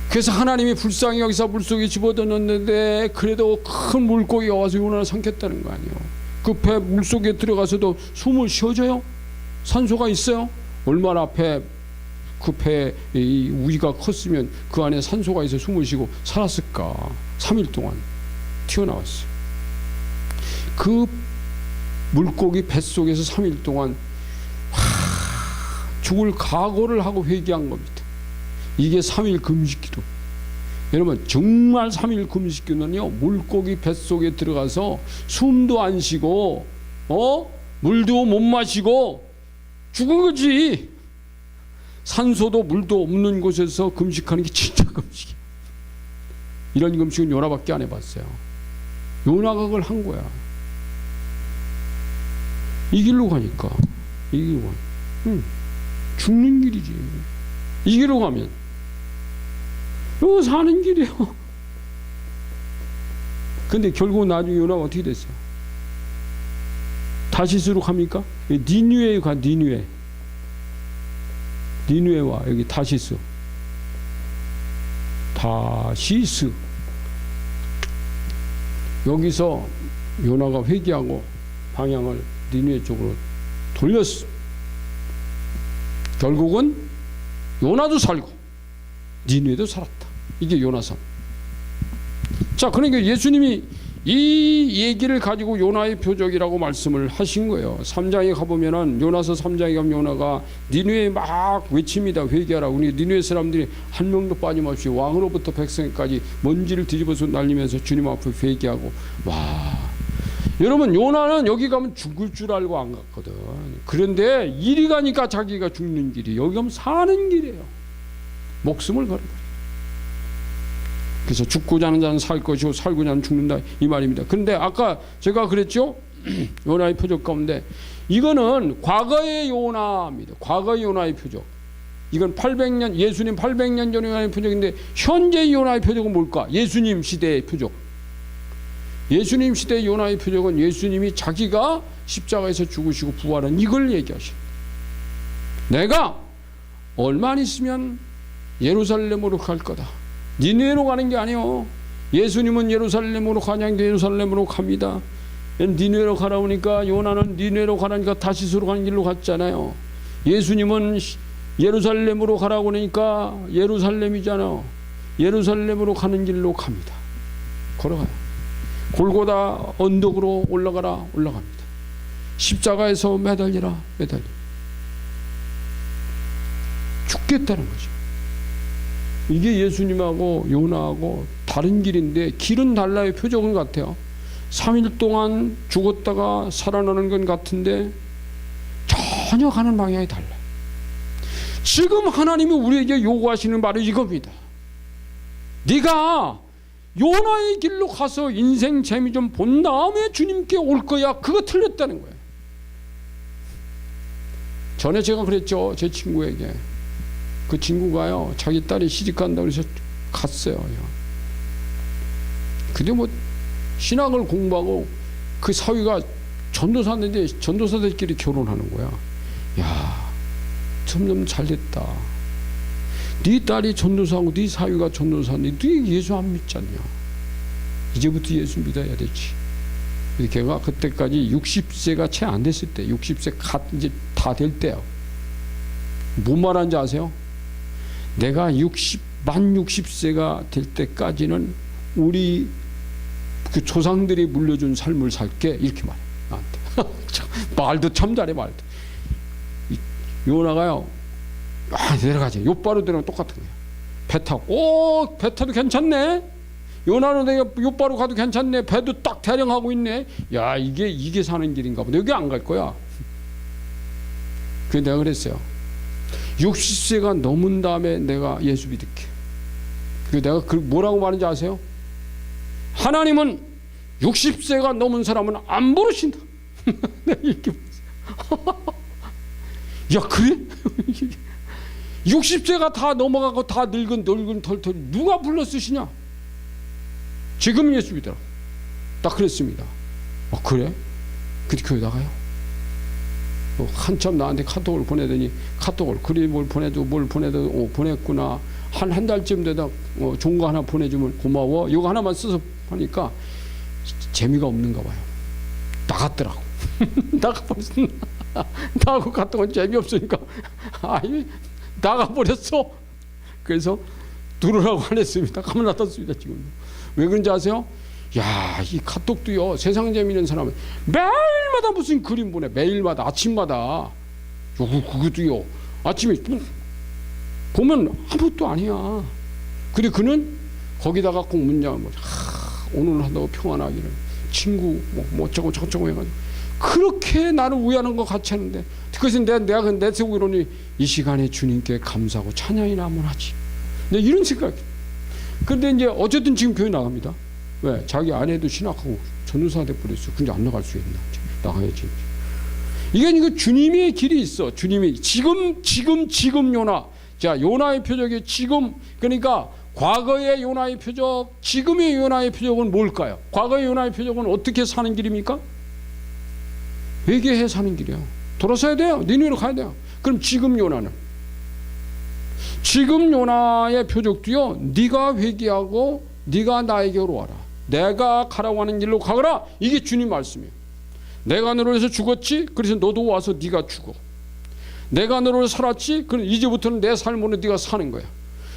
그래서 하나님이 불쌍히 여기서 물속에 집어넣었는데 그래도 큰 물고기가 와서 요나를 삼켰다는 거 아니에요. 그 배 물속에 들어가서도 숨을 쉬어줘요? 산소가 있어요? 얼마나 그 배의 우위가 컸으면 그 안에 산소가 있어 숨을 쉬고 살았을까. 3일 동안 튀어나왔어요. 그 물고기 뱃속에서 3일 동안 죽을 각오를 하고 회개한 겁니다. 이게 3일 금식기도. 여러분 정말 3일 금식기도는요 물고기 뱃속에 들어가서 숨도 안 쉬고 물도 못 마시고 죽은 거지. 산소도 물도 없는 곳에서 금식하는 게 진짜 금식이야. 이런 금식은 요나밖에 안 해봤어요. 요나가 그걸 한 거야. 이 길로 가니까. 이 길로 가니까. 죽는 길이지. 이 길로 가면 이거 사는 길이에요. 근데 결국 나중에 요나가 어떻게 됐어요? 다시스로 갑니까? 니느웨에 가. 니느웨와 여기 다시스. 여기서 요나가 회개하고 방향을 니느웨 쪽으로 돌렸어. 결국은 요나도 살고 니느웨도 살았다. 이게 요나선. 자, 그러니까 예수님이 이 얘기를 가지고 요나의 표적이라고 말씀을 하신 거예요. 3장에 가보면은 요나서 3장에 가면 요나가 니느웨에 막 외칩니다. 회개하라고. 우리 니느웨 사람들이 한 명도 빠짐없이 왕으로부터 백성까지 먼지를 뒤집어서 날리면서 주님 앞에 회개하고. 와, 여러분, 요나는 여기 가면 죽을 줄 알고 안 갔거든. 그런데 이리 가니까 자기가 죽는 길이, 여기 가면 사는 길이에요. 목숨을 걸어버려. 그래서 죽고자 하는 자는 살 것이고 살고자 하는 죽는다, 이 말입니다. 그런데 아까 제가 그랬죠? 요나의 표적 가운데 이거는 과거의 요나입니다. 과거의 요나의 표적. 이건 800년, 예수님 800년 전의 요나의 표적인데 현재 요나의 표적은 뭘까? 예수님 시대의 표적. 예수님 시대의 요나의 표적은 예수님이 자기가 십자가에서 죽으시고 부활한 이걸 얘기하십니다. 내가 얼마 있으면 예루살렘으로 갈 거다. 니느웨로 가는 게 아니요. 예수님은 예루살렘으로 가냐는데 예루살렘으로 갑니다. 니느웨로 가라 오니까 요나는 니느웨로 가라니까 다시스로 가는 길로 갔잖아요. 예수님은 예루살렘으로 가라고 그러니까 예루살렘이잖아요. 예루살렘으로 가는 길로 갑니다. 걸어가요. 골고다 언덕으로 올라갑니다. 십자가에서 매달리라. 죽겠다는 거죠. 이게 예수님하고 요나하고 다른 길인데 길은 달라요. 표적은 같아요. 3일 동안 죽었다가 살아나는 건 같은데 전혀 가는 방향이 달라요. 지금 하나님이 우리에게 요구하시는 말은 이겁니다. 네가 요나의 길로 가서 인생 재미 좀 본 다음에 주님께 올 거야. 그거 틀렸다는 거예요. 전에 제가 그랬죠. 제 친구에게. 그 친구가요, 자기 딸이 시집간다고 해서 갔어요. 근데 뭐 신학을 공부하고 그 사위가 전도사인데 전도사들끼리 결혼하는 거야. 야, 점점 잘 됐다. 네 딸이 전도사하고 네 사위가 전도사인데 네 예수 안 믿잖냐. 이제부터 예수 믿어야 되지. 걔가 그때까지 60세가 채 안 됐을 때, 60세 이제 다 될 때요. 뭔 말하는지 아세요? 내가 만 60세가 될 때까지는 우리 그 조상들이 물려준 삶을 살게, 이렇게 말해 나한테. 말도 참 잘해. 말도. 요나가요, 내려가지. 요바로 되는 똑같은 거야. 배 타고, 배 타도 괜찮네. 요나는 내가 요바로 가도 괜찮네. 배도 딱 대령하고 있네. 야, 이게 사는 길인가 보다. 여기 안 갈 거야. 그래서 내가 그랬어요. 60세가 넘은 다음에 내가 예수 믿을게. 내가 뭐라고 말하는지 아세요? 하나님은 60세가 넘은 사람은 안 부르신다. 내가 이렇게 야, 그래? 60세가 다 넘어가고 다 늙은 털털 누가 불러 쓰시냐? 지금 예수 믿어라. 딱 그랬습니다. 그래? 그때 교회 나가요? 한참 나한테 카톡을 보내더니 그래 뭘 보내도 보냈구나. 한 달쯤 되다 좋은 거 하나 보내주면 고마워. 이거 하나만 써서 하니까 재미가 없는가 봐요. 나갔더라고. 나가버렸어. 나하고 카톡은 재미없으니까 나가버렸어. 그래서 들으라고 안 했습니다. 가만 놔뒀습니다. 지금. 왜 그런지 아세요? 야, 이 카톡도요, 세상 재미있는 사람은 매일마다 무슨 그림 보내. 매일마다 아침마다. 그것도요, 아침에 보면 아무것도 아니야. 근데 그는 거기다가 꼭 문장을 오늘 한다고 평안하기를 친구 뭐 어쩌고 저쩌고 해가지고 그렇게 나를 위하는 것 같이 하는데, 그것은 내가 내 속으로는 이 시간에 주님께 감사하고 찬양이나 한번 하지. 근데 이런 생각이. 근데 이제 어쨌든 지금 교회 나갑니다. 왜? 자기 아내도 신학하고 전도사 돼버렸어. 근데 안 나갈 수 있나? 나가야지. 이거 주님의 길이 있어. 주님이 지금 요나. 자, 요나의 표적이 지금, 그러니까 과거의 요나의 표적, 지금의 요나의 표적은 뭘까요? 과거의 요나의 표적은 어떻게 사는 길입니까? 회개해 사는 길이야. 돌아서야 돼요. 니느웨로 가야 돼요. 그럼 지금 요나는, 지금 요나의 표적도요, 네가 회개하고 네가 나에게로 와라. 내가 가라고 하는 길로 가거라. 이게 주님 말씀이에요. 내가 너를 위해서 죽었지? 그래서 너도 와서 네가 죽어. 내가 너를 위해서 살았지? 그럼 이제부터는 내 삶으로 네가 사는 거야.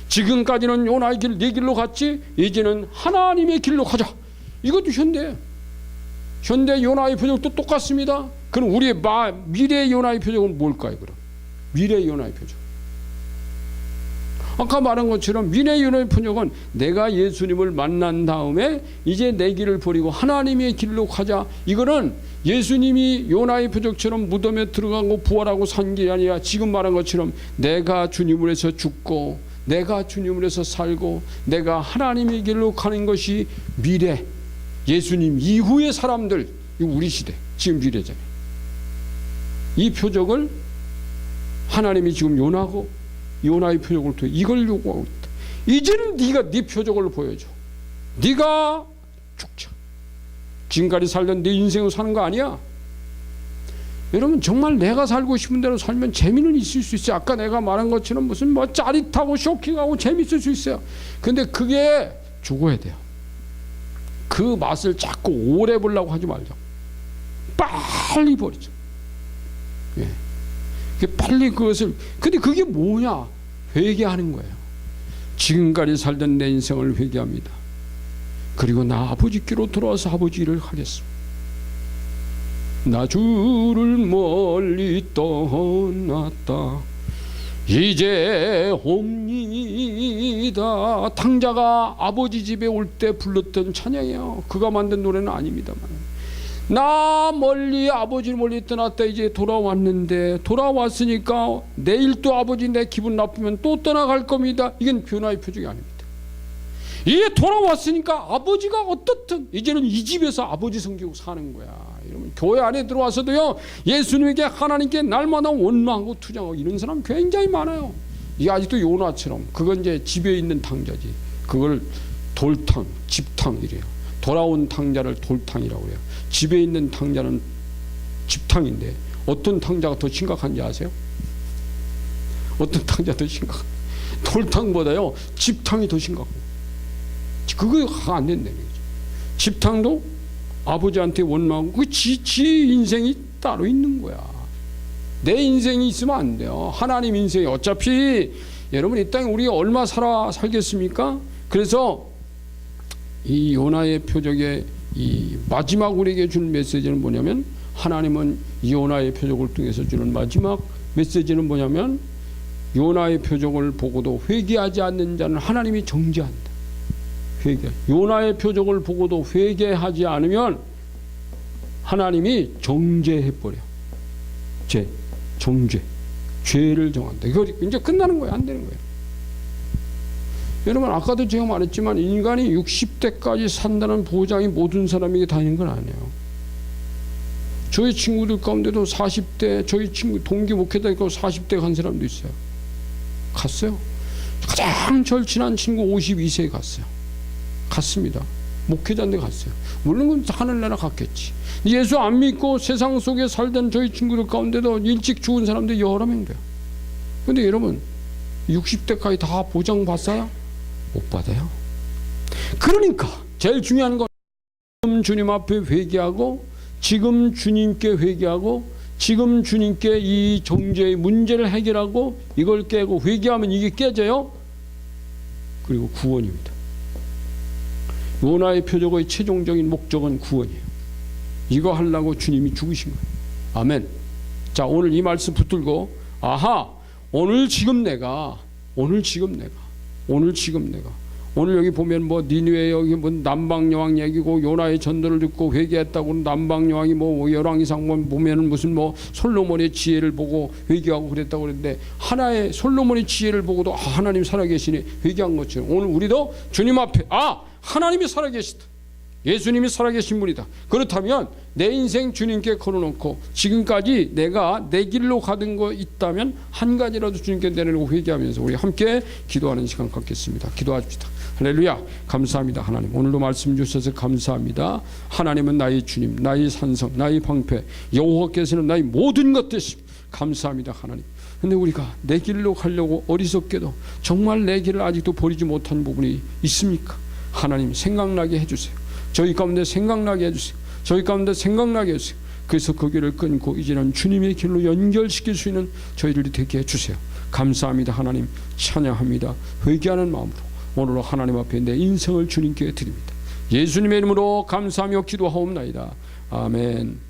지금까지는 요나의 길, 네 길로 갔지? 이제는 하나님의 길로 가자. 이것도 현대 요나의 표적도 똑같습니다. 그럼 우리의 미래의 요나의 표적은 뭘까요? 그럼 미래의 요나의 표적, 아까 말한 것처럼 미래의 요나의 표적은 내가 예수님을 만난 다음에 이제 내 길을 버리고 하나님의 길로 가자. 이거는 예수님이 요나의 표적처럼 무덤에 들어가고 부활하고 산 게 아니라 지금 말한 것처럼 내가 주님을 위해서 죽고 내가 주님을 위해서 살고 내가 하나님의 길로 가는 것이 미래, 예수님 이후의 사람들, 우리 시대, 지금 미래잖아요. 이 표적을 하나님이 지금 요나의 표적을 통해 이걸 요구하고 있다. 이제는 네가 네 표적을 보여줘. 네가 죽자. 지금까지 살던 내 인생을 사는 거 아니야. 여러분, 정말 내가 살고 싶은 대로 살면 재미는 있을 수 있어요. 아까 내가 말한 것처럼 무슨 짜릿하고 쇼킹하고 재밌을 수 있어요. 근데 그게 죽어야 돼요. 그 맛을 자꾸 오래 보려고 하지 말자. 빨리 버리자. 예. 빨리 그것을, 근데 그게 뭐냐? 회개하는 거예요. 지금까지 살던 내 인생을 회개합니다. 그리고 나 아버지께로 돌아와서 아버지 일을 하겠습니다. 나 주를 멀리 떠났다 이제 옵니다. 탕자가 아버지 집에 올 때 불렀던 찬양이에요. 그가 만든 노래는 아닙니다만, 나 멀리 아버지를 멀리 떠났다 이제 돌아왔는데, 돌아왔으니까 내일 또 아버지 내 기분 나쁘면 또 떠나갈 겁니다. 이건 변화의 표적이 아닙니다. 이게 돌아왔으니까 아버지가 어떻든 이제는 이 집에서 아버지 섬기고 사는 거야. 여러분, 교회 안에 들어와서도요, 예수님에게 하나님께 날마다 원망하고 투정하고 이런 사람 굉장히 많아요. 이게 아직도 요나처럼, 그건 이제 집에 있는 탕자지. 그걸 돌탕, 집탕 이래요. 돌아온 탕자를 돌탕이라고 그래요. 집에 있는 탕자는 집탕인데, 어떤 탕자가 더 심각한지 아세요? 어떤 탕자가 더 심각한? 돌탕보다요 집탕이 더 심각해요. 그거 안 된다는 거죠. 집탕도 아버지한테 원망하고, 그 지 인생이 따로 있는 거야. 내 인생이 있으면 안 돼요. 하나님 인생이, 어차피 여러분 이 땅에 우리가 얼마 살겠습니까? 그래서 이 요나의 표적의 이 마지막 우리에게 준 메시지는 뭐냐면, 하나님은 이 요나의 표적을 통해서 주는 마지막 메시지는 뭐냐면, 요나의 표적을 보고도 회개하지 않는 자는 하나님이 정죄한다. 회개. 요나의 표적을 보고도 회개하지 않으면 하나님이 정죄해버려. 정죄. 죄를 정한다. 이거 이제 끝나는 거예요. 안 되는 거예요. 여러분, 아까도 제가 말했지만 인간이 60대까지 산다는 보장이 모든 사람에게 다 있는 건 아니에요. 저희 친구들 가운데도 40대, 저희 친구 동기 목회자 있고 40대 간 사람도 있어요. 갔어요. 가장 절친한 친구 52세에 갔어요. 갔습니다. 목회자인데 갔어요. 물론 그건 하늘나라 갔겠지. 예수 안 믿고 세상 속에 살던 저희 친구들 가운데도 일찍 죽은 사람들이 여러 명 돼요. 근데 여러분, 60대까지 다 보장받아요? 못 받아요. 그러니까 제일 중요한 건 지금 주님 앞에 회개하고, 지금 주님께 회개하고, 지금 주님께 이 정죄의 문제를 해결하고, 이걸 깨고 회개하면 이게 깨져요. 그리고 구원입니다. 요나의 표적의 최종적인 목적은 구원이에요. 이거 하려고 주님이 죽으신 거예요. 아멘. 자, 오늘 이 말씀 붙들고, 아하, 오늘 지금 내가 오늘 여기 보면 뭐 니느웨 여기 뭐 남방 여왕 얘기고, 요나의 전도를 듣고 회개했다고 남방 여왕이 뭐 열왕이상 보면은 무슨 뭐 솔로몬의 지혜를 보고 회개하고 그랬다고 그랬는데, 하나의 솔로몬의 지혜를 보고도 하나님 살아계시니 회개한 것처럼 오늘 우리도 주님 앞에 하나님이 살아계시다. 예수님이 살아계신 분이다. 그렇다면 내 인생 주님께 걸어놓고 지금까지 내가 내 길로 가던 거 있다면 한 가지라도 주님께 내려놓고 회개하면서 우리 함께 기도하는 시간 갖겠습니다. 기도합시다. 할렐루야. 감사합니다. 하나님, 오늘도 말씀 주셔서 감사합니다. 하나님은 나의 주님, 나의 산성, 나의 방패, 여호와께서는 나의 모든 것 되십니다. 감사합니다. 하나님. 근데 우리가 내 길로 가려고 어리석게도 정말 내 길을 아직도 버리지 못한 부분이 있습니까? 하나님, 생각나게 해주세요. 저희 가운데 생각나게 해주세요. 저희 가운데 생각나게 해주세요. 그래서 그 길을 끊고 이제는 주님의 길로 연결시킬 수 있는 저희들이 되게 해주세요. 감사합니다. 하나님, 찬양합니다. 회개하는 마음으로 오늘 하나님 앞에 내 인생을 주님께 드립니다. 예수님의 이름으로 감사하며 기도하옵나이다. 아멘.